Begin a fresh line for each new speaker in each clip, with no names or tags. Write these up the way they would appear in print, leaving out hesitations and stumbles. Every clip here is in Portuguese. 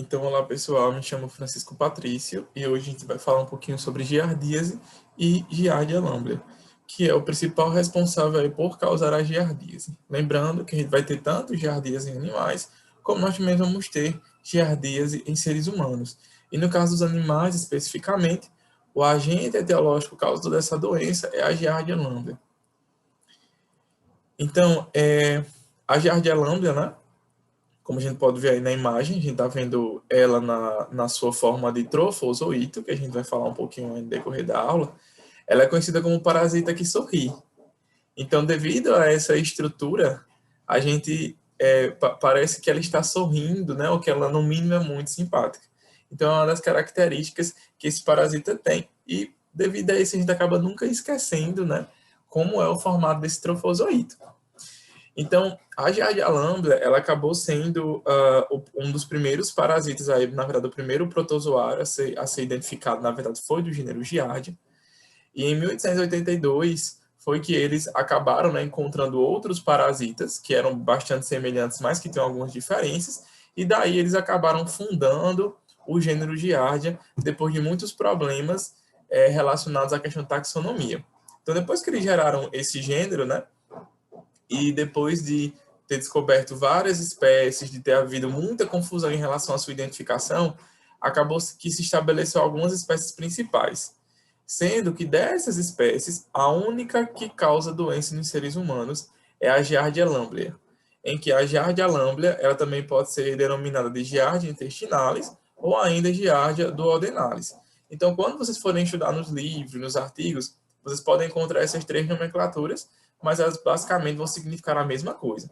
Então, olá pessoal, me chamo Francisco Patrício e hoje a gente vai falar um pouquinho sobre giardíase e Giardia lamblia, que é o principal responsável aí por causar a giardíase. Lembrando que a gente vai ter tanto giardíase em animais, como nós também vamos ter giardíase em seres humanos. E no caso dos animais, especificamente, o agente etiológico causador dessa doença é a Giardia lamblia. Então, a Giardia lamblia, né? Como a gente pode ver aí na imagem, a gente está vendo ela na sua forma de trofozoito, que a gente vai falar um pouquinho no decorrer da aula. Ela é conhecida como parasita que sorri. Então, devido a essa estrutura, a gente parece que ela está sorrindo, né? Ou que ela, no mínimo, é muito simpática. Então, é uma das características que esse parasita tem. E, devido a isso, a gente acaba nunca esquecendo, né? Como é o formato desse trofozoito. Então, a Giardia lamblia, ela acabou sendo um dos primeiros parasitas, aí, na verdade, o primeiro protozoário a ser identificado, na verdade, foi do gênero Giardia. E em 1882 foi que eles acabaram, né, encontrando outros parasitas que eram bastante semelhantes, mas que tinham algumas diferenças, e daí eles acabaram fundando o gênero Giardia, depois de muitos problemas relacionados à questão de taxonomia. Então, depois que eles geraram esse gênero, né, e depois de ter descoberto várias espécies, de ter havido muita confusão em relação à sua identificação, acabou que se estabeleceu algumas espécies principais, sendo que dessas espécies, a única que causa doença nos seres humanos é a Giardia lamblia, em que a Giardia lamblia ela também pode ser denominada de Giardia intestinalis ou ainda Giardia duodenalis. Então, quando vocês forem estudar nos livros, nos artigos, vocês podem encontrar essas três nomenclaturas, mas elas basicamente vão significar a mesma coisa.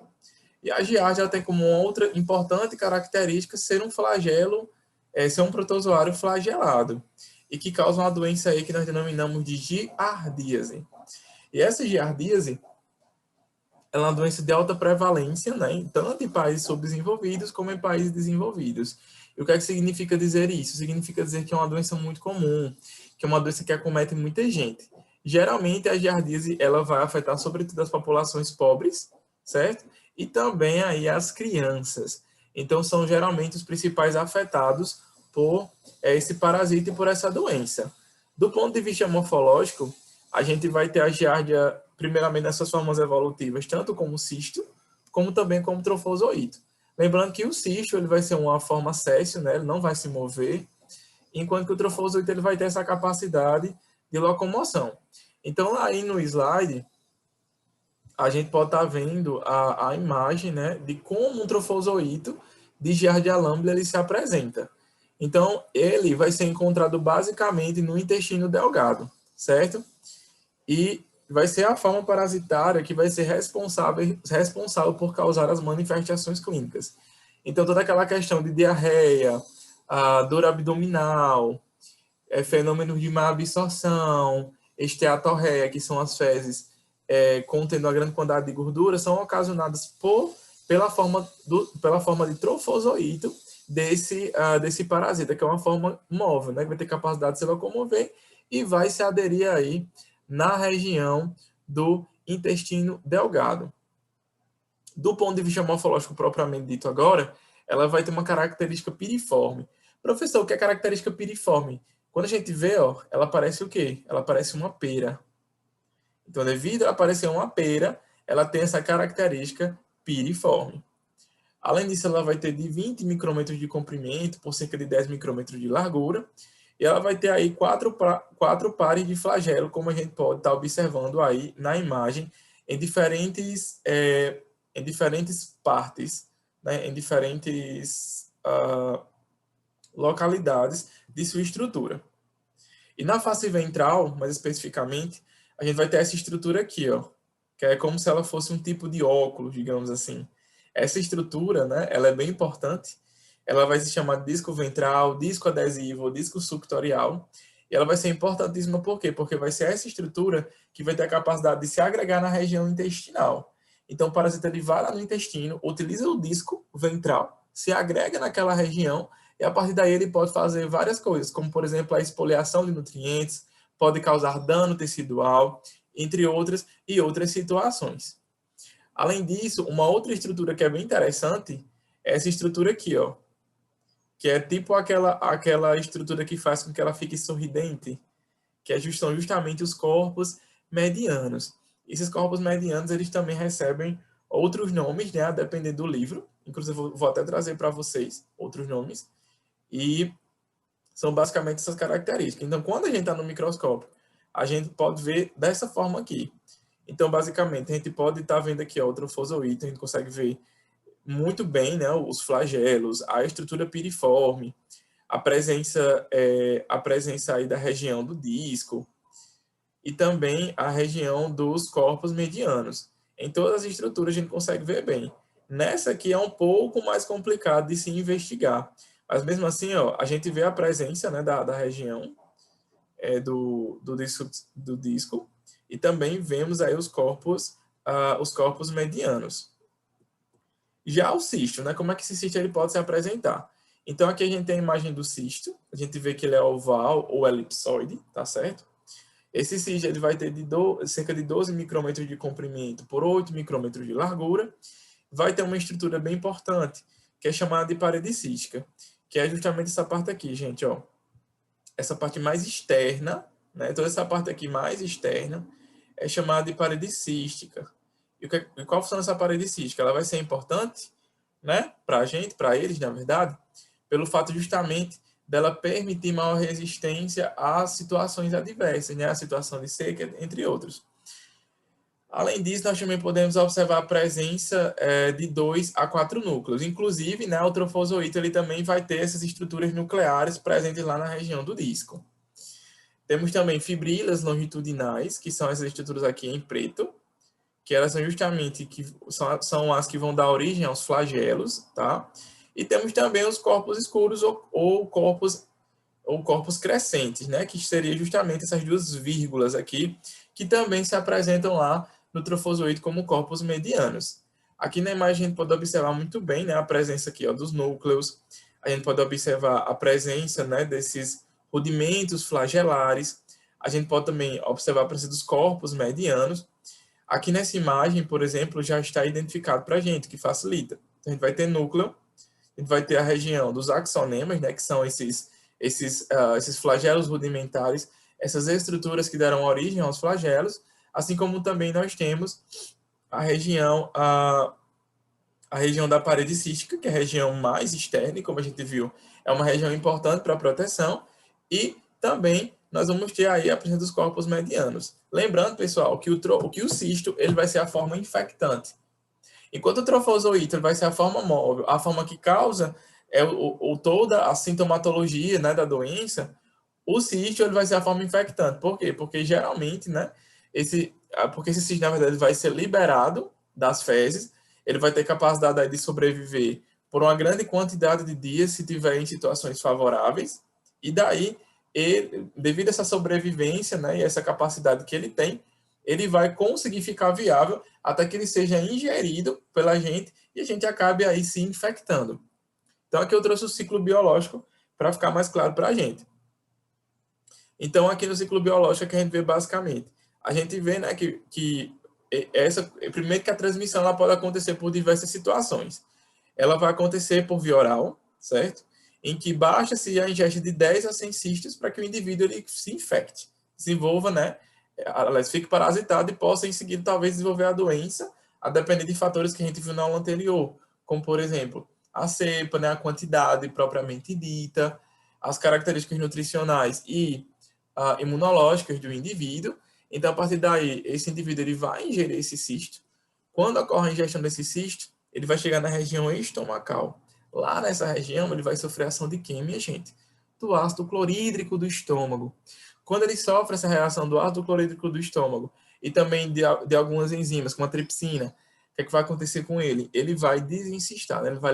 E a giardia tem como outra importante característica ser um flagelo, ser um protozoário flagelado, e que causa uma doença aí que nós denominamos de giardíase. E essa giardíase ela é uma doença de alta prevalência, né, tanto em países subdesenvolvidos como em países desenvolvidos. E o que é que significa dizer isso? Significa dizer que é uma doença muito comum, que é uma doença que acomete muita gente. Geralmente, a giardíase ela vai afetar sobretudo as populações pobres, certo? E também aí as crianças. Então, são geralmente os principais afetados por esse parasita e por essa doença. Do ponto de vista morfológico, a gente vai ter a giardia, primeiramente, nessas formas evolutivas, tanto como cisto, como também como trofozoito. Lembrando que o cisto ele vai ser uma forma séssil, né? Ele não vai se mover, enquanto que o trofozoito ele vai ter essa capacidade de locomoção. Então, aí no slide, a gente pode estar vendo a imagem, né, de como um trofozoito de Giardia lamblia ele se apresenta. Então, ele vai ser encontrado basicamente no intestino delgado, certo? E vai ser a forma parasitária que vai ser responsável por causar as manifestações clínicas. Então, toda aquela questão de diarreia, a dor abdominal, fenômenos de má absorção, esteatorreia, que são as fezes contendo uma grande quantidade de gordura, são ocasionadas pela forma de trofozoito desse parasita, que é uma forma móvel, né, que vai ter capacidade de se locomover e vai se aderir aí na região do intestino delgado. Do ponto de vista morfológico propriamente dito agora, ela vai ter uma característica piriforme. Professor, o que é característica piriforme? Quando a gente vê, ó, ela parece o quê? Ela parece uma pera. Então, devido a parecer uma pera, ela tem essa característica piriforme. Além disso, ela vai ter de 20 micrômetros de comprimento por cerca de 10 micrômetros de largura. E ela vai ter aí quatro pares de flagelo, como a gente pode estar observando aí na imagem, em diferentes partes, né, em diferentes localidades de sua estrutura. E na face ventral, mais especificamente, a gente vai ter essa estrutura aqui, ó, que é como se ela fosse um tipo de óculos, digamos assim. Essa estrutura, né, ela é bem importante. Ela vai se chamar disco ventral, disco adesivo, disco suctorial. E ela vai ser importantíssima por quê? Porque vai ser essa estrutura que vai ter a capacidade de se agregar na região intestinal. Então, o parasita ele vai lá no intestino, utiliza o disco ventral, se agrega naquela região e a partir daí ele pode fazer várias coisas, como por exemplo a exfoliação de nutrientes, pode causar dano tecidual, entre outras e outras situações. Além disso, uma outra estrutura que é bem interessante é essa estrutura aqui, ó, que é tipo aquela estrutura que faz com que ela fique sorridente, que são justamente os corpos medianos. Esses corpos medianos, eles também recebem outros nomes, né, a depender do livro. Inclusive, eu vou até trazer para vocês outros nomes. E são basicamente essas características. Então, quando a gente está no microscópio, a gente pode ver dessa forma aqui. Então, basicamente, a gente pode estar vendo aqui ó, o trofozoito, a gente consegue ver muito bem, né, os flagelos, a estrutura piriforme, a presença aí da região do disco e também a região dos corpos medianos. Em todas as estruturas a gente consegue ver bem. Nessa aqui é um pouco mais complicado de se investigar, mas mesmo assim, ó, a gente vê a presença, né, da região do disco e também vemos aí os corpos medianos. Já o cisto, né? Como é que esse cisto ele pode se apresentar? Então, aqui a gente tem a imagem do cisto. A gente vê que ele é oval ou elipsoide, tá certo? Esse cisto ele vai ter cerca de 12 micrômetros de comprimento por 8 micrômetros de largura. Vai ter uma estrutura bem importante, que é chamada de parede cística, que é justamente essa parte aqui, gente, ó. Essa parte mais externa, né? Toda essa parte aqui mais externa é chamada de parede cística. E qual função dessa parede cística? Ela vai ser importante, né, para a gente, para eles, na verdade, pelo fato justamente dela permitir maior resistência a situações adversas, né, a situação de seca, entre outros. Além disso, nós também podemos observar a presença de 2 a 4 núcleos. Inclusive, né, o trofozoito ele também vai ter essas estruturas nucleares presentes lá na região do disco. Temos também fibrilas longitudinais, que são essas estruturas aqui em preto, que elas são justamente são as que vão dar origem aos flagelos, tá? E temos também os corpos escuros ou corpos crescentes, né? Que seria justamente essas duas vírgulas aqui, que também se apresentam lá no trofozoito como corpos medianos. Aqui na imagem a gente pode observar muito bem, né, a presença aqui ó, dos núcleos, a gente pode observar a presença, né, desses rudimentos flagelares, a gente pode também observar a presença dos corpos medianos. Aqui nessa imagem, por exemplo, já está identificado para a gente, que facilita. Então, a gente vai ter núcleo, a gente vai ter a região dos axonemas, né, que são esses flagelos rudimentares, essas estruturas que deram origem aos flagelos, assim como também nós temos a região da parede cística, que é a região mais externa, e como a gente viu, é uma região importante para a proteção, e também nós vamos ter aí a presença dos corpos medianos. Lembrando, pessoal, que o cisto ele vai ser a forma infectante. Enquanto o trofozoito vai ser a forma móvel, a forma que causa toda a sintomatologia, né, da doença, o cisto ele vai ser a forma infectante. Por quê? Porque geralmente, né, porque esse cisto, na verdade, vai ser liberado das fezes, ele vai ter capacidade de sobreviver por uma grande quantidade de dias se tiver em situações favoráveis, e daí, devido a essa sobrevivência, né, e essa capacidade que ele tem, ele vai conseguir ficar viável até que ele seja ingerido pela gente e a gente acabe aí se infectando. Então, aqui eu trouxe o ciclo biológico para ficar mais claro para a gente. Então, aqui no ciclo biológico é que a gente vê basicamente. A gente vê, né, primeiro que a transmissão ela pode acontecer por diversas situações. Ela vai acontecer por via oral, certo? Em que basta-se a ingesta de 10 a 100 cistos para que o indivíduo ele se infecte, desenvolva, né, fique parasitado e possa em seguida talvez desenvolver a doença, a depender de fatores que a gente viu na aula anterior, como por exemplo, a cepa, né, a quantidade propriamente dita, as características nutricionais e imunológicas do indivíduo. Então, a partir daí, esse indivíduo ele vai ingerir esse cisto. Quando ocorre a ingestão desse cisto, ele vai chegar na região estomacal. Lá nessa região, ele vai sofrer ação de quê, minha gente? Do ácido clorídrico do estômago. Quando ele sofre essa reação do ácido clorídrico do estômago e também de algumas enzimas, como a tripsina, o que é que vai acontecer com ele? Ele vai desencistar, né? Ele vai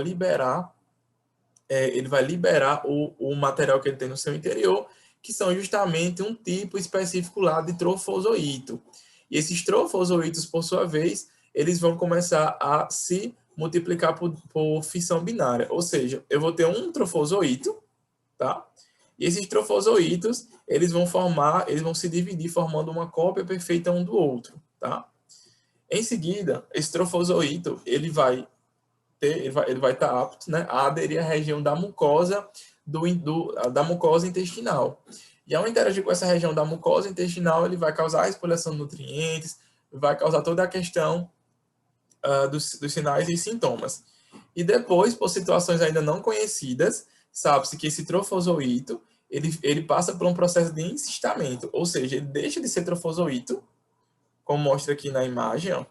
liberar o material que ele tem no seu interior, que são justamente um tipo específico lá de trofozoito. E esses trofozoitos, por sua vez, eles vão começar a se multiplicar por fissão binária. Ou seja, eu vou ter um trofozoito, tá? E esses trofozoitos, eles vão se dividir formando uma cópia perfeita um do outro, tá? Em seguida, esse trofozoito, ele vai ele vai estar apto, né, a aderir à região da mucosa da mucosa intestinal. E ao interagir com essa região da mucosa intestinal, ele vai causar a expulsão de nutrientes, vai causar toda a questão dos sinais e sintomas. E depois, por situações ainda não conhecidas, sabe-se que esse trofozoito, ele passa por um processo de encistamento, ou seja, ele deixa de ser trofozoito, como mostra aqui na imagem, ó,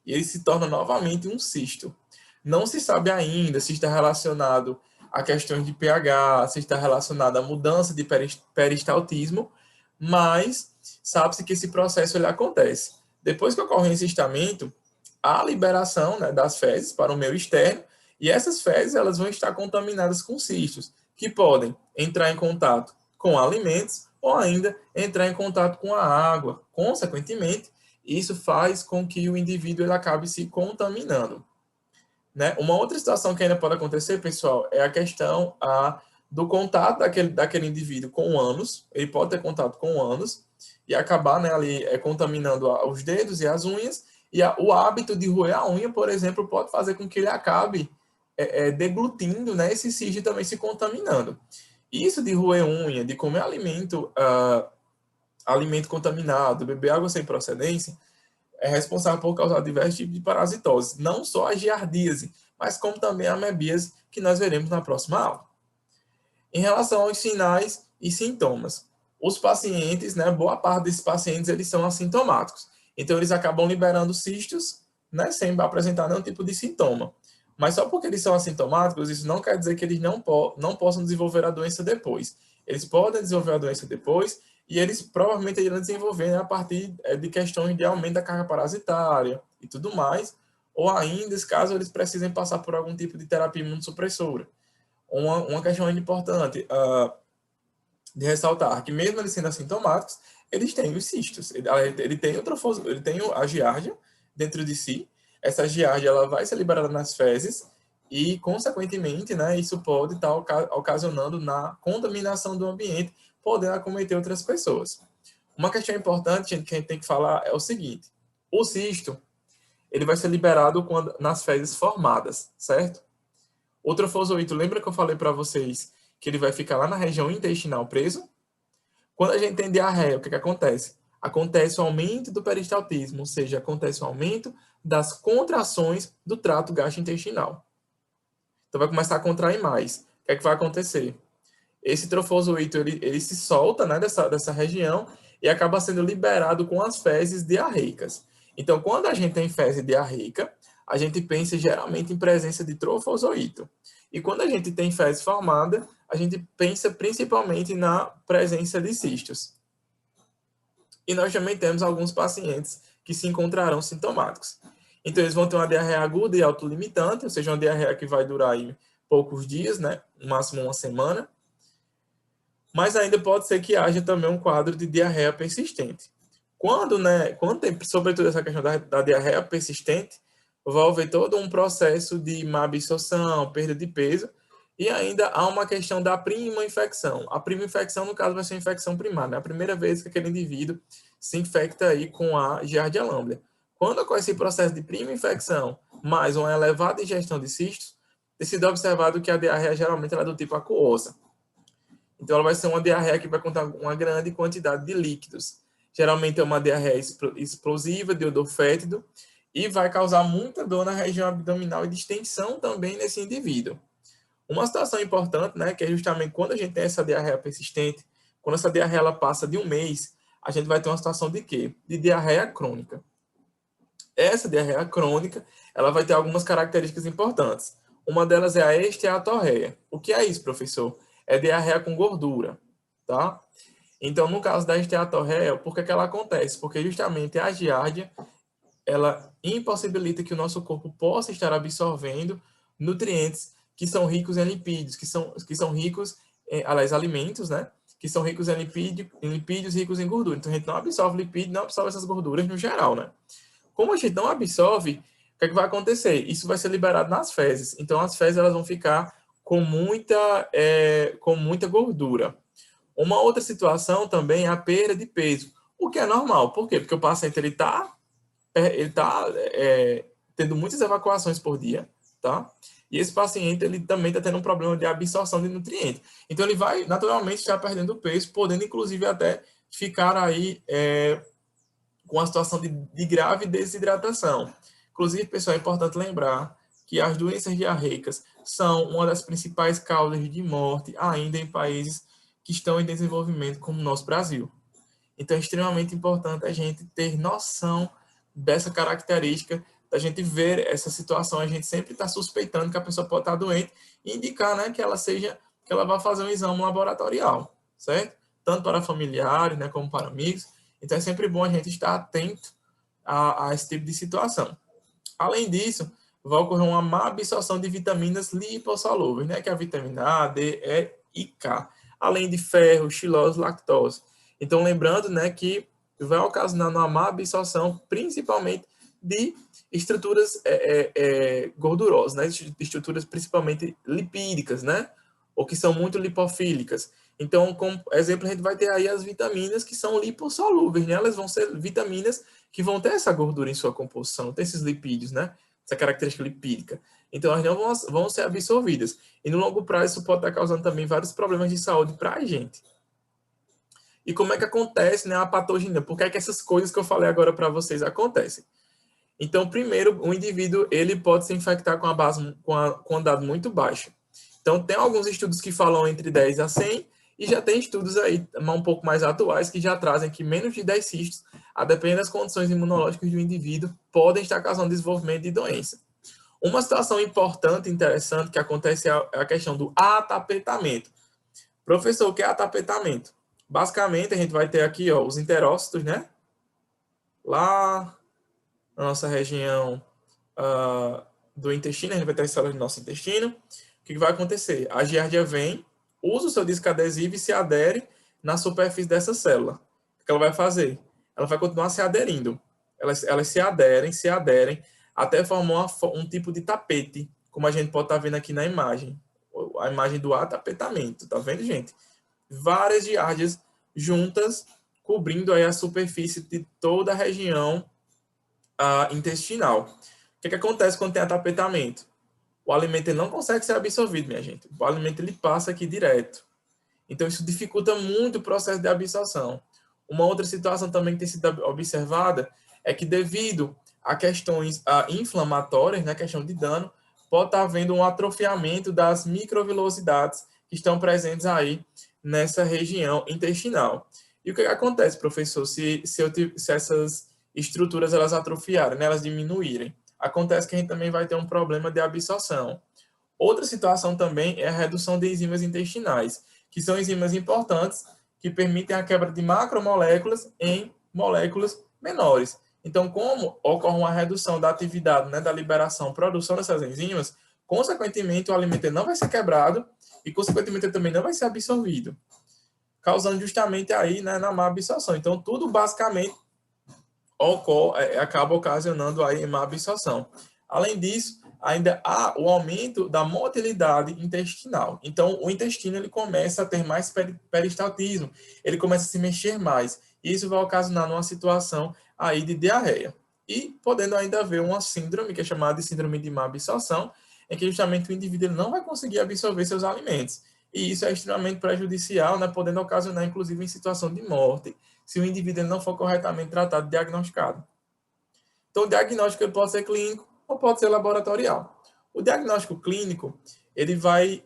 e ele se torna novamente um cisto. Não se sabe ainda se está relacionado a questões de pH, se está relacionado à mudança de peristaltismo, mas sabe-se que esse processo ele acontece. Depois que ocorre o encistamento, há a liberação, né, das fezes para o meio externo, e essas fezes elas vão estar contaminadas com cistos, que podem entrar em contato com alimentos ou ainda entrar em contato com a água. Consequentemente, isso faz com que o indivíduo ele acabe se contaminando. Né? Uma outra situação que ainda pode acontecer, pessoal, é a questão do contato daquele indivíduo com o ânus. Ele pode ter contato com o ânus e acabar, né, ali contaminando os dedos e as unhas. E o hábito de roer a unha, por exemplo, pode fazer com que ele acabe deglutindo, né, esse cisto também se contaminando. Isso de roer unha, de comer alimento contaminado, beber água sem procedência, é responsável por causar diversos tipos de parasitose, não só a giardíase, mas como também a amebíase, que nós veremos na próxima aula. Em relação aos sinais e sintomas, os pacientes, né, boa parte desses pacientes, eles são assintomáticos. Então, eles acabam liberando cistos, né, sem apresentar nenhum tipo de sintoma. Mas só porque eles são assintomáticos, isso não quer dizer que eles não possam desenvolver a doença depois. Eles podem desenvolver a doença depois, e eles provavelmente irão desenvolver, né, a partir de questões de aumento da carga parasitária e tudo mais, ou ainda, caso eles precisem passar por algum tipo de terapia imunossupressora. Uma questão ainda importante de ressaltar, que mesmo eles sendo assintomáticos, eles têm os cistos. Ele tem a giardia dentro de si. Essa giardia ela vai ser liberada nas fezes e, consequentemente, né, isso pode estar ocasionando na contaminação do ambiente, podendo acometer outras pessoas. Uma questão importante, gente, que a gente tem que falar é o seguinte: o cisto ele vai ser liberado nas fezes formadas, certo? O trofozoito, lembra que eu falei para vocês que ele vai ficar lá na região intestinal preso? Quando a gente tem diarreia, o que acontece? Acontece o aumento do peristaltismo, ou seja, acontece o aumento das contrações do trato gastrointestinal. Então vai começar a contrair mais. O que vai acontecer? Esse trofozoito ele se solta, né, dessa região e acaba sendo liberado com as fezes diarreicas. Então, quando a gente tem fezes diarreica, a gente pensa geralmente em presença de trofozoito. E quando a gente tem fezes formada, a gente pensa principalmente na presença de cistos. E nós também temos alguns pacientes que se encontrarão sintomáticos. Então, eles vão ter uma diarreia aguda e autolimitante, ou seja, uma diarreia que vai durar aí poucos dias, né, no máximo uma semana. Mas ainda pode ser que haja também um quadro de diarreia persistente. Quando tem, sobretudo, essa questão da diarreia persistente, vai haver todo um processo de má absorção, perda de peso, e ainda há uma questão da prima infecção. A prima infecção, no caso, vai ser uma infecção primária. É a primeira vez que aquele indivíduo se infecta aí com a Giardia lamblia. Quando ocorre esse processo de prima infecção, mais uma elevada ingestão de cistos, tem sido observado que a diarreia geralmente ela é do tipo aquosa. Então, ela vai ser uma diarreia que vai conter uma grande quantidade de líquidos. Geralmente é uma diarreia explosiva, de odor fétido, e vai causar muita dor na região abdominal e distensão também nesse indivíduo. Uma situação importante, né, que é justamente quando a gente tem essa diarreia persistente, quando essa diarreia ela passa de um mês, a gente vai ter uma situação de quê? De diarreia crônica. Essa diarreia crônica, ela vai ter algumas características importantes. Uma delas é a esteatorreia. O que é isso, professor? É diarreia com gordura, tá? Então, no caso da esteatorreia, por que ela acontece? Porque justamente a giardia, ela impossibilita que o nosso corpo possa estar absorvendo nutrientes que são ricos em lipídios, que são ricos, aliás, alimentos, né? Que são ricos em lipídios ricos em gordura. Então, a gente não absorve lipídio, não absorve essas gorduras no geral, né? Como a gente não absorve, o que vai acontecer? Isso vai ser liberado nas fezes. Então, as fezes elas vão ficar com muita gordura. Uma outra situação também é a perda de peso, o que é normal. Por quê? Porque o paciente ele tá tendo muitas evacuações por dia, tá? E esse paciente, ele também está tendo um problema de absorção de nutrientes. Então, ele vai, naturalmente, estar perdendo peso, podendo, inclusive, até ficar aí com a situação de grave desidratação. Inclusive, pessoal, é importante lembrar que as doenças diarreicas são uma das principais causas de morte ainda em países que estão em desenvolvimento, como o nosso Brasil. Então, é extremamente importante a gente ter noção dessa característica, da gente ver essa situação, a gente sempre está suspeitando que a pessoa pode estar doente e indicar, né, que ela vai fazer um exame laboratorial, certo? Tanto para familiares, né, como para amigos. Então, é sempre bom a gente estar atento a esse tipo de situação. Além disso, vai ocorrer uma má absorção de vitaminas lipossolúveis, né, que é a vitamina A, D, E e K, além de ferro, xilose, lactose. Então, lembrando, né, que vai ocasionar uma má absorção, principalmente de estruturas gordurosas, né, estruturas principalmente lipídicas, né, ou que são muito lipofílicas. Então, como exemplo, a gente vai ter aí as vitaminas que são lipossolúveis, né? Elas vão ser vitaminas que vão ter essa gordura em sua composição, ter esses lipídios, né? Essa característica lipídica. Então, elas não vão ser absorvidas. E no longo prazo, isso pode estar causando também vários problemas de saúde para a gente. E como é que acontece, né, a patogenia? Por que é que essas coisas que eu falei agora para vocês acontecem? Então, primeiro, o indivíduo ele pode se infectar com um dado muito baixo. Então, tem alguns estudos que falam entre 10 a 100, e já tem estudos aí um pouco mais atuais que já trazem que menos de 10 cistos, a depender das condições imunológicas do indivíduo, podem estar causando desenvolvimento de doença. Uma situação importante e interessante que acontece é a questão do atapetamento. Professor, o que é atapetamento? Basicamente, a gente vai ter aqui os enterócitos, né? Lá na nossa região do intestino, a gente vai ter as células do nosso intestino. O que vai acontecer? A giardia vem, usa o seu disco adesivo e se adere na superfície dessa célula. O que ela vai fazer? Ela vai continuar se aderindo. Elas se aderem, até formar um tipo de tapete, como a gente pode estar vendo aqui na imagem. A imagem do atapetamento, tá vendo, gente? Várias giardias juntas, cobrindo aí a superfície de toda a região intestinal. O que acontece quando tem atapetamento? O alimento ele não consegue ser absorvido, minha gente. O alimento ele passa aqui direto. Então, isso dificulta muito o processo de absorção. Uma outra situação também que tem sido observada é que, devido a questões inflamatórias, na questão de dano, pode estar havendo um atrofiamento das microvilosidades que estão presentes aí nessa região intestinal. E o que acontece, professor, se essas estruturas elas atrofiarem, né, elas diminuírem? Acontece que a gente também vai ter um problema de absorção. Outra situação também é a redução de enzimas intestinais, que são enzimas importantes que permitem a quebra de macromoléculas em moléculas menores. Então, como ocorre uma redução da atividade, né, da liberação, produção dessas enzimas, consequentemente o alimento não vai ser quebrado e, consequentemente, ele também não vai ser absorvido, causando justamente aí, né, na má absorção. Então, tudo basicamente acaba ocasionando aí má absorção. Além disso, ainda há o aumento da motilidade intestinal. Então, o intestino ele começa a ter mais peristaltismo, ele começa a se mexer mais. E isso vai ocasionar uma situação aí de diarreia. E podendo ainda haver uma síndrome, que é chamada de síndrome de má absorção, em que justamente o indivíduo não vai conseguir absorver seus alimentos. E isso é extremamente prejudicial, né, podendo ocasionar, inclusive, em situação de morte, se o indivíduo não for corretamente tratado e diagnosticado. Então, o diagnóstico ele pode ser clínico ou pode ser laboratorial. O diagnóstico clínico ele vai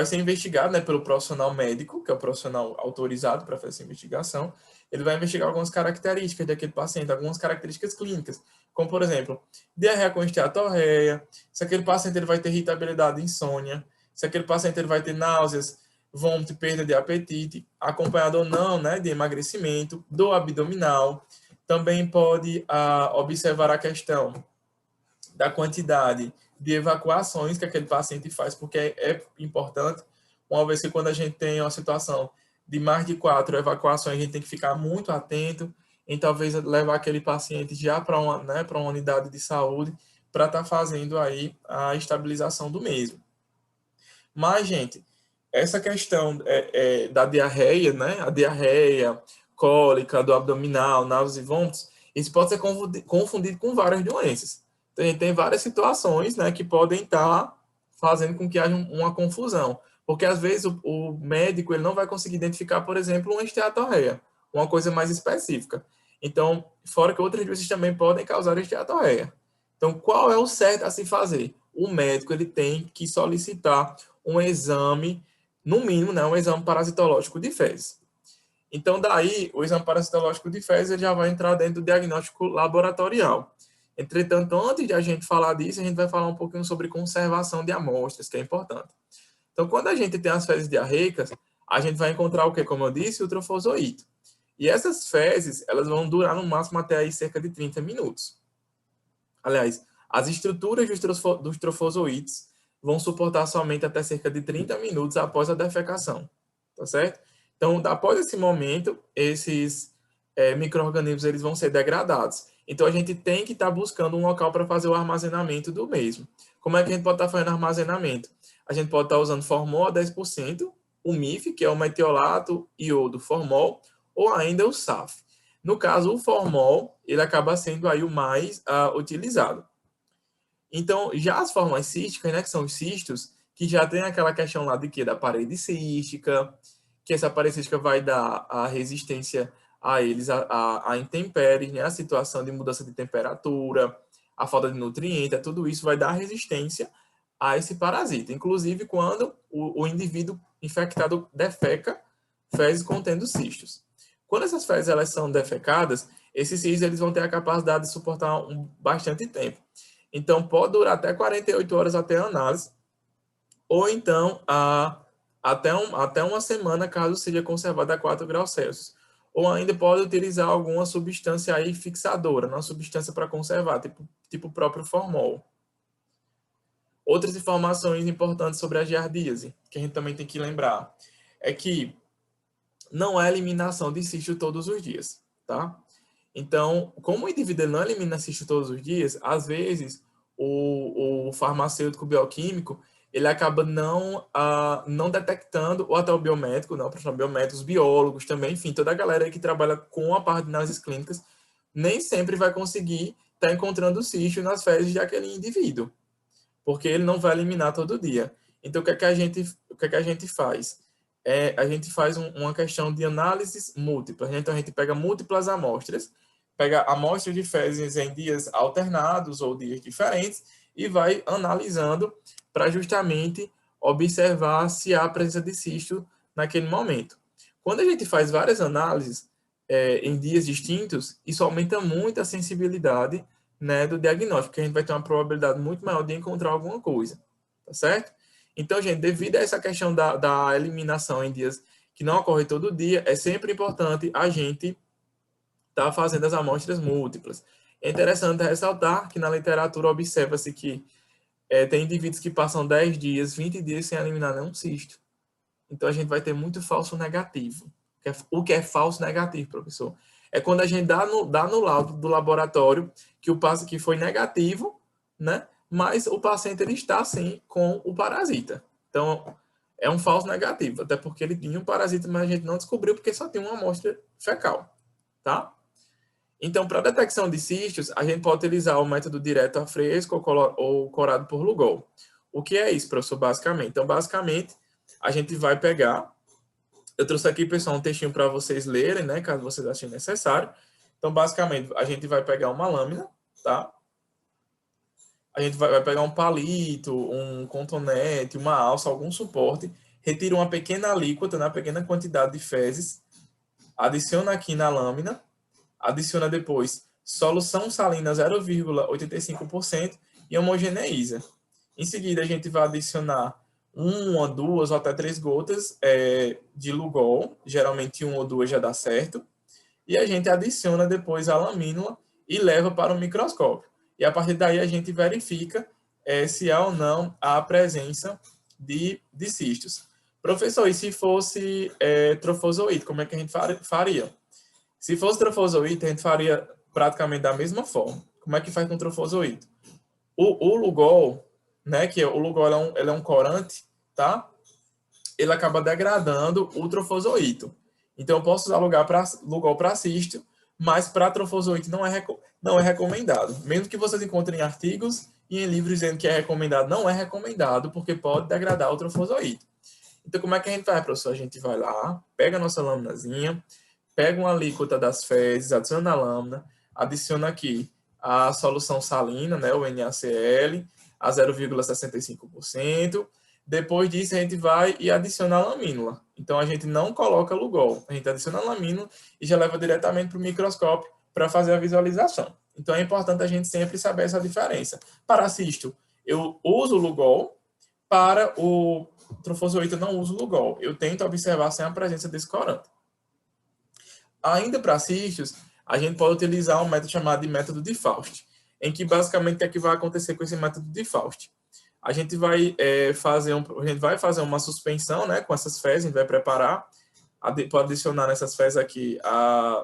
ser investigado, né, pelo profissional médico, que é o profissional autorizado para fazer essa investigação. Ele vai investigar algumas características daquele paciente, algumas características clínicas, como, por exemplo, diarreia com esteatorreia, se aquele paciente ele vai ter irritabilidade, insônia, se aquele paciente ele vai ter náuseas, vômito, perda de apetite, acompanhado ou não, né, de emagrecimento, dor abdominal. Também pode observar a questão da quantidade de evacuações que aquele paciente faz, porque é importante, uma vez que quando a gente tem uma situação de mais de 4 evacuações, a gente tem que ficar muito atento em talvez levar aquele paciente já para uma unidade de saúde para estar fazendo aí a estabilização do mesmo. Mas, gente, essa questão da diarreia, né? A diarreia, cólica, do abdominal, náuseas e vômitos, isso pode ser confundido com várias doenças. Então, a gente tem várias situações, né, que podem estar fazendo com que haja uma confusão. Porque, às vezes, o médico ele não vai conseguir identificar, por exemplo, uma esteatorreia, uma coisa mais específica. Então, fora que outras doenças também podem causar esteatorreia. Então, qual é o certo a se fazer? O médico ele tem que solicitar um exame, no mínimo, né, um exame parasitológico de fezes. Então, daí, o exame parasitológico de fezes ele já vai entrar dentro do diagnóstico laboratorial. Entretanto, antes de a gente falar disso, a gente vai falar um pouquinho sobre conservação de amostras, que é importante. Então, quando a gente tem as fezes diarreicas, a gente vai encontrar o que, como eu disse, o trofozoito. E essas fezes, elas vão durar no máximo até aí cerca de 30 minutos. Aliás, as estruturas dos trofozoites vão suportar somente até cerca de 30 minutos após a defecação, tá certo? Então, após esse momento, esses micro-organismos eles vão ser degradados. Então, a gente tem que estar buscando um local para fazer o armazenamento do mesmo. Como é que a gente pode estar fazendo armazenamento? A gente pode estar usando formol a 10%, o MIF, que é o metiolato iodo formol, ou ainda o SAF. No caso, o formol, ele acaba sendo aí o mais utilizado. Então, já as formas císticas, né, que são os cistos, que já tem aquela questão lá de quê? Da parede cística, que essa parede cística vai dar a resistência a eles, a intempéries, né, a situação de mudança de temperatura, a falta de nutrientes, tudo isso vai dar resistência a esse parasita. Inclusive, quando o indivíduo infectado defeca fezes contendo cistos. Quando essas fezes elas são defecadas, esses cistos eles vão ter a capacidade de suportar bastante tempo. Então, pode durar até 48 horas até a análise, ou então até uma semana, caso seja conservado a 4 graus Celsius. Ou ainda pode utilizar alguma substância aí fixadora, uma substância para conservar, tipo o próprio formol. Outras informações importantes sobre a giardíase, que a gente também tem que lembrar, é que não é eliminação de cisto todos os dias, tá? Então, como o indivíduo não elimina cisto todos os dias, às vezes o farmacêutico bioquímico ele acaba não detectando, ou até o biomédico, não, para biomédicos, biólogos também, enfim, toda a galera que trabalha com a parte de análises clínicas, nem sempre vai conseguir estar encontrando cisto nas fezes daquele indivíduo, porque ele não vai eliminar todo dia. Então, o que é que a gente faz? A gente faz uma questão de análises múltiplas. Então, a gente pega múltiplas amostras, pega amostras de fezes em dias alternados ou dias diferentes e vai analisando para justamente observar se há presença de cisto naquele momento. Quando a gente faz várias análises em dias distintos, isso aumenta muito a sensibilidade, né, do diagnóstico, porque a gente vai ter uma probabilidade muito maior de encontrar alguma coisa, tá certo? Então, gente, devido a essa questão da eliminação em dias que não ocorre todo dia, é sempre importante a gente estar fazendo as amostras múltiplas. É interessante ressaltar que na literatura observa-se que tem indivíduos que passam 10 dias, 20 dias sem eliminar nenhum cisto. Então, a gente vai ter muito falso negativo. O que é falso negativo, professor? É quando a gente dá no laudo do laboratório que foi negativo, né? Mas o paciente ele está, sim, com o parasita. Então, é um falso negativo, até porque ele tinha um parasita, mas a gente não descobriu porque só tem uma amostra fecal, tá? Então, para detecção de cistos, a gente pode utilizar o método direto a fresco ou corado por Lugol. O que é isso, professor, basicamente? Então, basicamente, a gente vai pegar... Eu trouxe aqui, pessoal, um textinho para vocês lerem, né, caso vocês achem necessário. Então, basicamente, a gente vai pegar uma lâmina, tá? A gente vai pegar um palito, um cotonete, uma alça, algum suporte, retira uma pequena alíquota, uma pequena quantidade de fezes, adiciona aqui na lâmina, adiciona depois solução salina 0,85% e homogeneiza. Em seguida, a gente vai adicionar 1, 2 ou até 3 gotas de Lugol, geralmente 1 ou 2 já dá certo, e a gente adiciona depois a lamínula e leva para o microscópio. E a partir daí a gente verifica se há ou não a presença de cistos. Professor, e se fosse trofozoite, como é que a gente faria? Se fosse trofozoite, a gente faria praticamente da mesma forma. Como é que faz com trofozoite? O Lugol, né, que o Lugol ele é um corante, tá? Ele acaba degradando o trofozoito. Então, eu posso usar Lugol para cisto, mas para trofozoite não é recomendado. Mesmo que vocês encontrem artigos e em livros dizendo que é recomendado, não é recomendado, porque pode degradar o trofozoite. Então, como é que a gente faz, professor? A gente vai lá, pega a nossa lâminazinha, pega uma alíquota das fezes, adiciona na lâmina, adiciona aqui a solução salina, né, o NaCl, a 0,65%. Depois disso, a gente vai e adiciona a lamínula. Então, a gente não coloca Lugol. A gente adiciona a lamínula e já leva diretamente para o microscópio para fazer a visualização. Então, é importante a gente sempre saber essa diferença. Para cisto, eu uso o Lugol. Para o trofozoite, eu não uso Lugol. Eu tento observar sem a presença desse corante. Ainda para cistos, a gente pode utilizar um método chamado de método de Faust, em que basicamente o que é que vai acontecer com esse método de Faust? A gente vai fazer uma suspensão, né, com essas fezes, a gente vai preparar, pode adicionar nessas fezes aqui a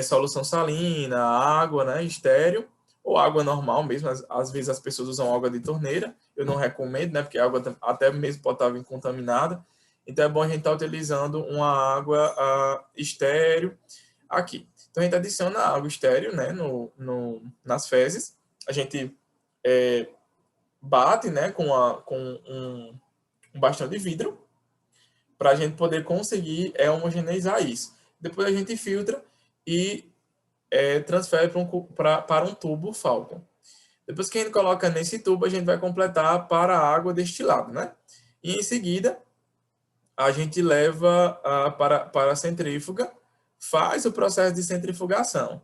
solução salina, água, né, estéreo, ou água normal mesmo. Às vezes as pessoas usam água de torneira, eu não recomendo, né, porque a água até mesmo pode estar contaminada. Então, é bom a gente estar utilizando uma água estéreo aqui. Então, a gente adiciona água estéreo, né, nas fezes. A gente bate, né, com um bastão de vidro para a gente poder conseguir homogeneizar isso. Depois a gente filtra e transfere para um tubo Falcon. Depois que a gente coloca nesse tubo, a gente vai completar para a água destilada, né? E em seguida, a gente leva para a centrífuga, faz o processo de centrifugação.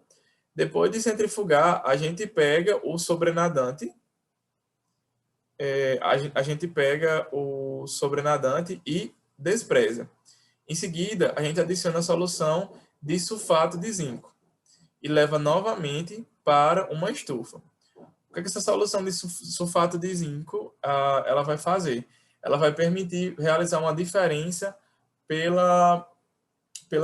Depois de centrifugar, a gente pega o sobrenadante, a gente pega o sobrenadante e despreza. Em seguida, a gente adiciona a solução de sulfato de zinco e leva novamente para uma estufa. O que essa solução de sulfato de zinco ela vai fazer? Ela vai permitir realizar uma diferença pela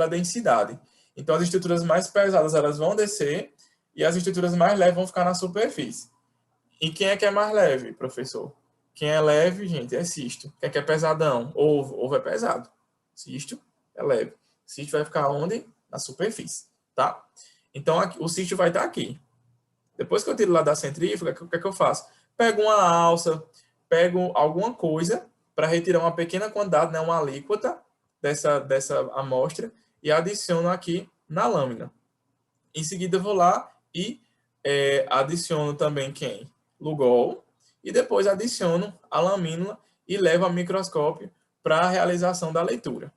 densidade. Então, as estruturas mais pesadas elas vão descer e as estruturas mais leves vão ficar na superfície. E quem é que é mais leve, professor? Quem é leve, gente, é cisto. Quem é que é pesadão? Ovo é pesado. Cisto é leve. Cisto vai ficar onde? Na superfície, tá? Então, aqui, o cisto vai estar aqui. Depois que eu tiro lá da centrífuga, o que é que eu faço? Pego uma alça, pego alguma coisa para retirar uma pequena quantidade, né, uma alíquota dessa amostra e adiciono aqui na lâmina. Em seguida, eu vou lá e adiciono também quem? Lugol. E depois adiciono a lamínula e levo ao microscópio para a realização da leitura.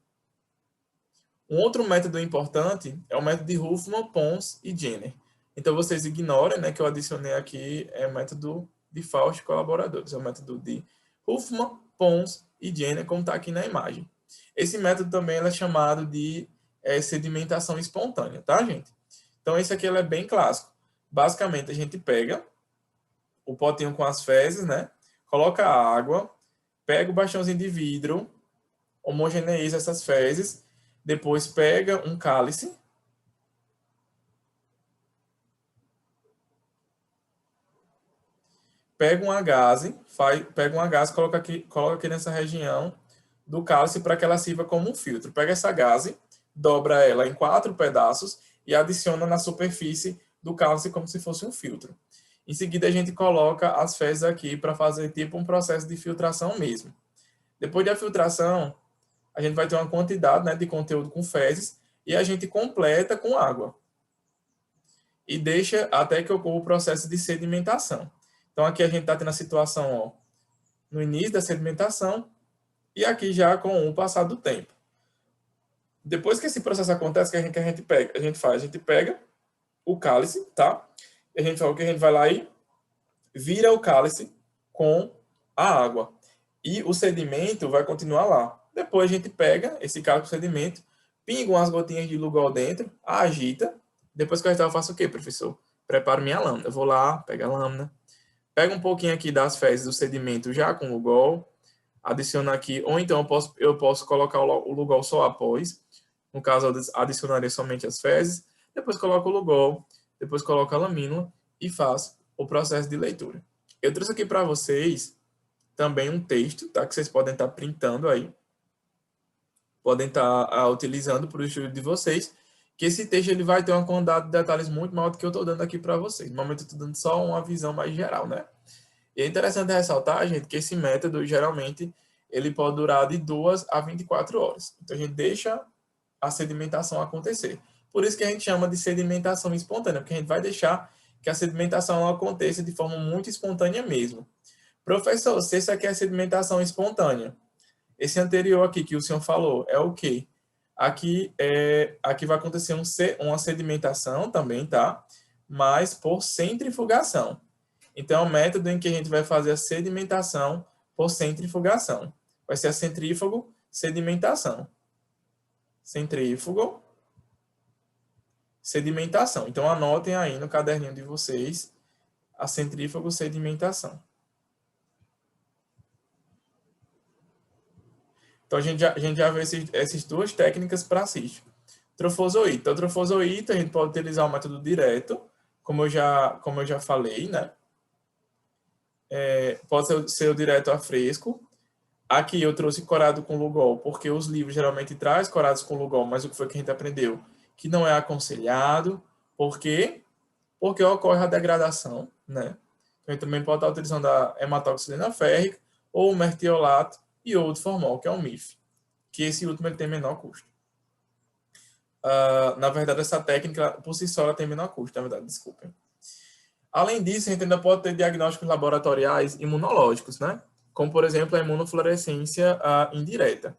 Um outro método importante é o método de Huffman, Pons e Jenner. Então, vocês ignorem, né, que eu adicionei aqui o método de Faust colaboradores. É o método de Huffman, Pons e Jenner, como está aqui na imagem. Esse método também é chamado de sedimentação espontânea, tá, gente? Então, esse aqui é bem clássico. Basicamente, a gente pega o potinho com as fezes, né? Coloca a água, pega o bastãozinho de vidro, homogeneiza essas fezes, depois pega um cálice, pega uma gaze, coloca aqui nessa região do cálice para que ela sirva como um filtro. Pega essa gaze, dobra ela em 4 pedaços e adiciona na superfície do cálice como se fosse um filtro. Em seguida, a gente coloca as fezes aqui para fazer tipo um processo de filtração mesmo. Depois da filtração, a gente vai ter uma quantidade, né, de conteúdo com fezes e a gente completa com água. E deixa até que ocorra o processo de sedimentação. Então, aqui a gente está tendo a situação ó, no início da sedimentação e aqui já com o passar do tempo. Depois que esse processo acontece, o que a gente pega? A gente pega o cálice, tá? E o que a gente vai lá e vira o cálice com a água. E o sedimento vai continuar lá. Depois a gente pega esse cálice com sedimento, pinga umas gotinhas de Lugol dentro, agita. Depois que eu faço o quê, professor? Preparo minha lâmina. Eu vou lá, pego a lâmina, pego um pouquinho aqui das fezes do sedimento já com Lugol, adiciono aqui, ou então eu posso colocar o Lugol só após. No caso, eu adicionaria somente as fezes, depois coloco o Lugol, depois coloco a lamínula e faço o processo de leitura. Eu trouxe aqui para vocês também um texto, tá? Que vocês podem estar printando aí, podem estar utilizando para o estudo de vocês. que esse texto ele vai ter uma quantidade de detalhes muito maior do que eu estou dando aqui para vocês. No momento eu estou dando só uma visão mais geral, né? E é interessante ressaltar, gente, que esse método, geralmente, ele pode durar de 2 a 24 horas. Então, a gente deixa a sedimentação acontecer. Por isso que a gente chama de sedimentação espontânea, porque a gente vai deixar que a sedimentação aconteça de forma muito espontânea mesmo. Professor, se isso aqui é sedimentação espontânea, esse anterior aqui que o senhor falou é o quê? Aqui vai acontecer uma sedimentação também, tá? Mas por centrifugação. Então, é o método em que a gente vai fazer a sedimentação por centrifugação. Vai ser a centrífugo sedimentação. Centrífugo sedimentação. Então, anotem aí no caderninho de vocês a centrífugo sedimentação. Então, a gente já vê essas duas técnicas para cisto. Trofozoito. Então, trofozoito, a gente pode utilizar o método direto, como eu já falei, né? Pode ser o direto a fresco. Aqui eu trouxe corado com Lugol, porque os livros geralmente trazem corados com Lugol, mas o que foi que a gente aprendeu? Que não é aconselhado. Por quê? Porque ocorre a degradação, né? A gente também pode estar utilizando a hematoxilina férrica, ou o mertiolato, e outro formol, que é o MIF, que esse último ele tem menor custo. Na verdade, essa técnica, por si só, ela tem menor custo, na verdade, desculpem. Além disso, a gente ainda pode ter diagnósticos laboratoriais imunológicos, né? Como, por exemplo, a imunofluorescência indireta.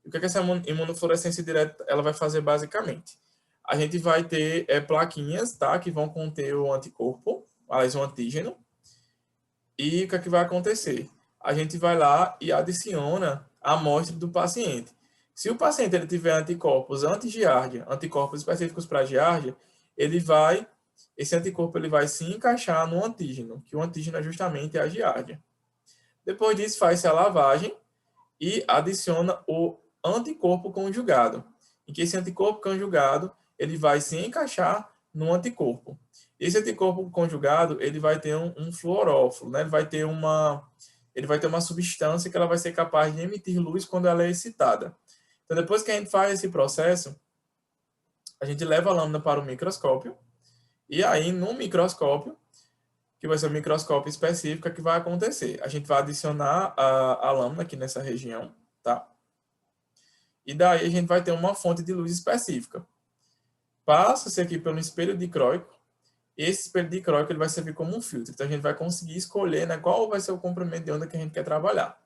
E o que essa imunofluorescência indireta ela vai fazer, basicamente? A gente vai ter plaquinhas, tá? Que vão conter o anticorpo, aliás, o antígeno. E o que é que vai acontecer? A gente vai lá e adiciona a amostra do paciente. Se o paciente ele tiver anticorpos anti-giardia, anticorpos específicos para giardia, esse anticorpo ele vai se encaixar no antígeno, que o antígeno é justamente a giardia. Depois disso, faz-se a lavagem e adiciona o anticorpo conjugado, em que esse anticorpo conjugado ele vai se encaixar no anticorpo. Esse anticorpo conjugado ele vai ter um fluorófilo, né? Ele vai ter uma substância que ela vai ser capaz de emitir luz quando ela é excitada. Então, depois que a gente faz esse processo, a gente leva a lâmina para o microscópio, e aí, no microscópio, que vai ser um microscópio específico, que vai acontecer? A gente vai adicionar a lâmina aqui nessa região, tá? E daí a gente vai ter uma fonte de luz específica. Passa-se aqui pelo espelho dicróico, e esse espelho dicróico ele vai servir como um filtro. Então, a gente vai conseguir escolher, né, qual vai ser o comprimento de onda que a gente quer trabalhar.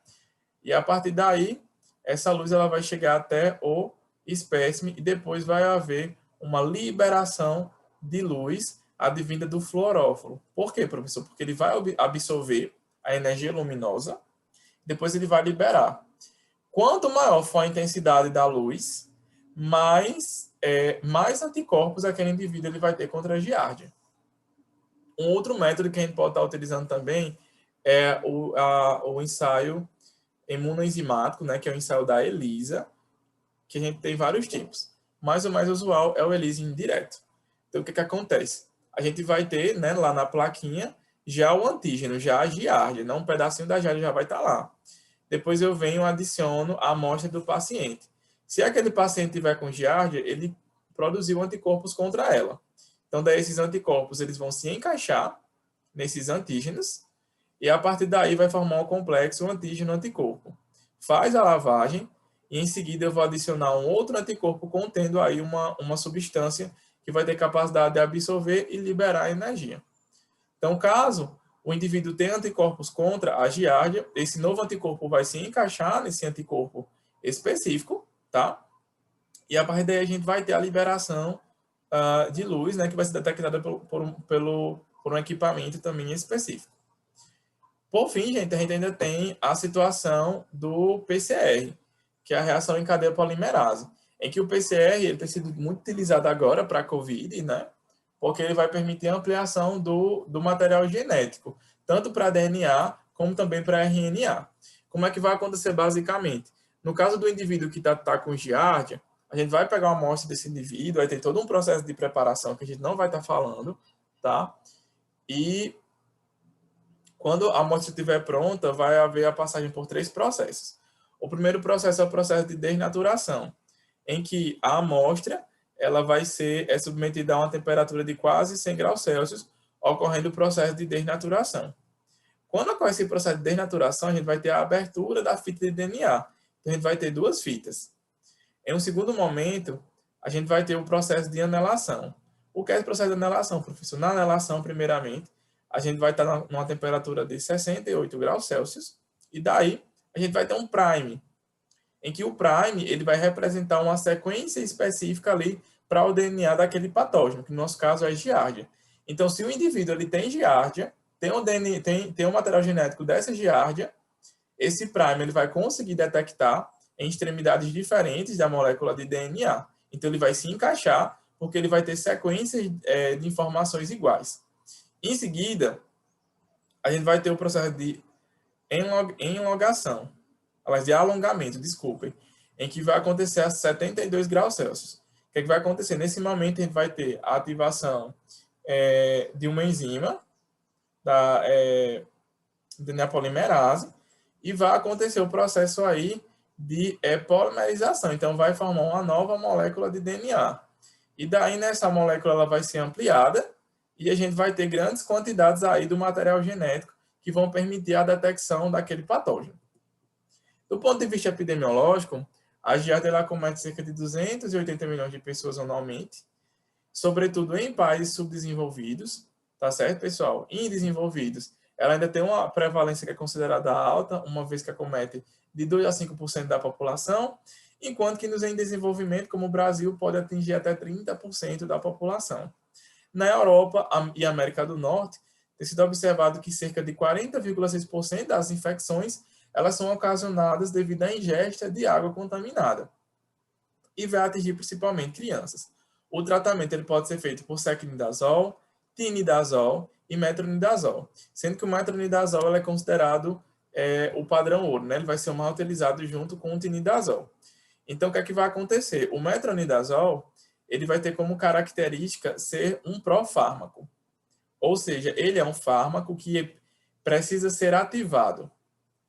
E a partir daí, essa luz ela vai chegar até o espécime e depois vai haver uma liberação de luz advinda do fluorófilo. Por quê, professor? Porque ele vai absorver a energia luminosa, depois ele vai liberar. Quanto maior for a intensidade da luz, mais anticorpos aquele indivíduo ele vai ter contra a giardia. Um outro método que a gente pode estar utilizando também é o ensaio imunoenzimático, né, que é o ensaio da ELISA, que a gente tem vários tipos. Mas o mais usual é o ELISA indireto. Então, o que acontece? A gente vai ter, né, lá na plaquinha, já o antígeno, já a giardia, né, um pedacinho da giardia já vai estar lá. Depois eu venho e adiciono a amostra do paciente. Se aquele paciente tiver com giardia, ele produziu anticorpos contra ela. Então, daí esses anticorpos eles vão se encaixar nesses antígenos e a partir daí vai formar um complexo antígeno-anticorpo. Faz a lavagem e em seguida eu vou adicionar um outro anticorpo contendo aí uma substância que vai ter capacidade de absorver e liberar energia. Então, caso o indivíduo tenha anticorpos contra a giardia, esse novo anticorpo vai se encaixar nesse anticorpo específico, tá? E a partir daí a gente vai ter a liberação de luz, né, que vai ser detectada por um equipamento também específico. Por fim, gente, a gente ainda tem a situação do PCR, que é a reação em cadeia polimerase, em que o PCR ele tem sido muito utilizado agora para a COVID, né? Porque ele vai permitir a ampliação do material genético, tanto para DNA como também para RNA. Como é que vai acontecer basicamente? No caso do indivíduo que tá com giardia, a gente vai pegar uma amostra desse indivíduo, vai ter todo um processo de preparação que a gente não vai estar falando, tá? E quando a amostra estiver pronta, vai haver a passagem por 3 processos. O primeiro processo é o processo de desnaturação, em que a amostra ela vai ser submetida a uma temperatura de quase 100 graus Celsius, ocorrendo o processo de desnaturação. Quando ocorre esse processo de desnaturação, a gente vai ter a abertura da fita de DNA. Então, a gente vai ter duas fitas. Em um segundo momento, a gente vai ter o processo de anelação. O que é o processo de anelação, professor? Na anelação, primeiramente, a gente vai estar numa temperatura de 68 graus Celsius, e daí a gente vai ter um prime, em que o prime ele vai representar uma sequência específica ali para o DNA daquele patógeno, que no nosso caso é Giardia. Então, se o indivíduo ele tem Giardia, tem um material genético dessa Giardia, esse prime ele vai conseguir detectar em extremidades diferentes da molécula de DNA. Então, ele vai se encaixar, porque ele vai ter sequências de informações iguais. Em seguida, a gente vai ter o processo de enlogação, aliás, de alongamento, desculpem, em que vai acontecer a 72 graus Celsius. O que, é que vai acontecer? Nesse momento, a gente vai ter a ativação de uma enzima, da DNA polimerase, e vai acontecer o processo aí de polimerização. Então, vai formar uma nova molécula de DNA. E daí, nessa molécula, ela vai ser ampliada e a gente vai ter grandes quantidades aí do material genético que vão permitir a detecção daquele patógeno. Do ponto de vista epidemiológico, a Giardia ela comete cerca de 280 milhões de pessoas anualmente, sobretudo em países subdesenvolvidos, tá certo, pessoal? Em desenvolvidos, ela ainda tem uma prevalência que é considerada alta, uma vez que acomete de 2 a 5% da população, enquanto que nos em desenvolvimento, como o Brasil, pode atingir até 30% da população. Na Europa e América do Norte, tem sido observado que cerca de 40,6% das infecções elas são ocasionadas devido à ingesta de água contaminada e vai atingir principalmente crianças. O tratamento ele pode ser feito por secnidazol, tinidazol e metronidazol, sendo que o metronidazol ele é considerado o padrão ouro, né? Ele vai ser o mais utilizado junto com o tinidazol. Então, o que é que vai acontecer? O metronidazol ele vai ter como característica ser um profármaco, ou seja, ele é um fármaco que precisa ser ativado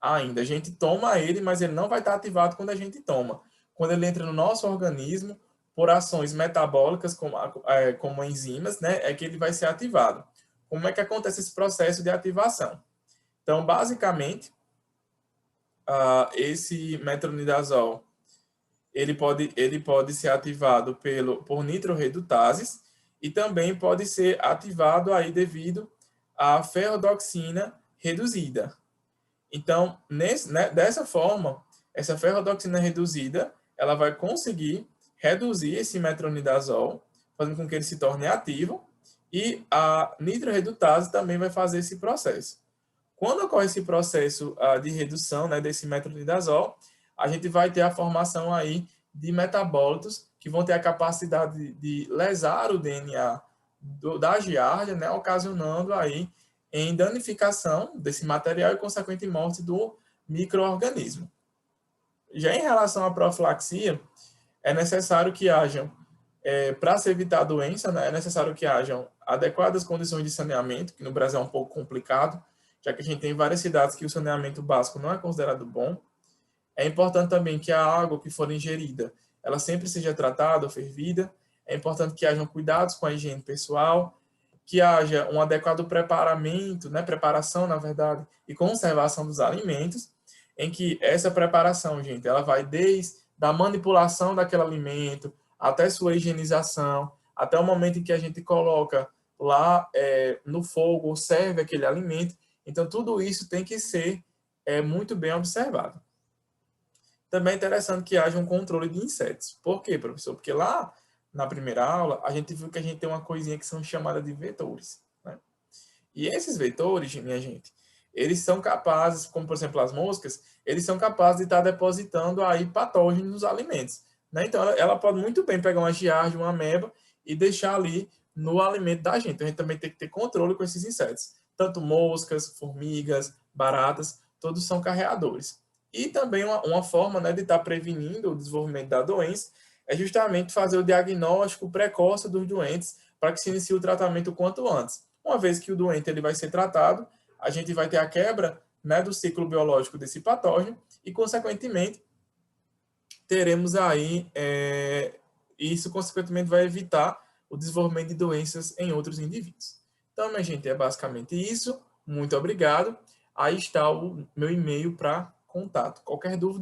ainda. A gente toma ele, mas ele não vai estar ativado quando a gente toma. Quando ele entra no nosso organismo, por ações metabólicas, como enzimas, né, é que ele vai ser ativado. Como é que acontece esse processo de ativação? Então, basicamente, esse metronidazol, ele pode ser ativado por nitroredutases e também pode ser ativado aí devido à ferrodoxina reduzida. Então, dessa forma, essa ferrodoxina reduzida, ela vai conseguir reduzir esse metronidazol, fazendo com que ele se torne ativo, e a nitroredutase também vai fazer esse processo. Quando ocorre esse processo de redução, né, desse metronidazol, a gente vai ter a formação aí de metabólitos que vão ter a capacidade de lesar o DNA da giardia, né, ocasionando aí em danificação desse material e consequente morte do micro-organismo. Já em relação à profilaxia, é necessário que hajam, para se evitar a doença, né, é necessário que hajam adequadas condições de saneamento, que no Brasil é um pouco complicado, já que a gente tem várias cidades que o saneamento básico não é considerado bom. É importante também que a água que for ingerida, ela sempre seja tratada ou fervida. É importante que hajam cuidados com a higiene pessoal, que haja um adequado preparamento, né, preparação, na verdade, e conservação dos alimentos, em que essa preparação, gente, ela vai desde a manipulação daquele alimento, até sua higienização, até o momento em que a gente coloca lá no fogo, serve aquele alimento. Então, tudo isso tem que ser muito bem observado. Também é interessante que haja um controle de insetos. Por quê, professor? Porque lá na primeira aula, a gente viu que a gente tem uma coisinha que são chamadas de vetores, né? E esses vetores, minha gente, eles são capazes, como por exemplo as moscas, eles são capazes de estar depositando aí patógenos nos alimentos, né? Então, ela pode muito bem pegar uma giardia, uma ameba e deixar ali no alimento da gente. Então, a gente também tem que ter controle com esses insetos. Tanto moscas, formigas, baratas, todos são carreadores. E também uma forma, né, de estar prevenindo o desenvolvimento da doença é justamente fazer o diagnóstico precoce dos doentes para que se inicie o tratamento o quanto antes. Uma vez que o doente ele vai ser tratado, a gente vai ter a quebra, né, do ciclo biológico desse patógeno e, consequentemente, teremos aí E isso, consequentemente, vai evitar o desenvolvimento de doenças em outros indivíduos. Então, minha gente, é basicamente isso. Muito obrigado. Aí está o meu e-mail para contato. Qualquer dúvida,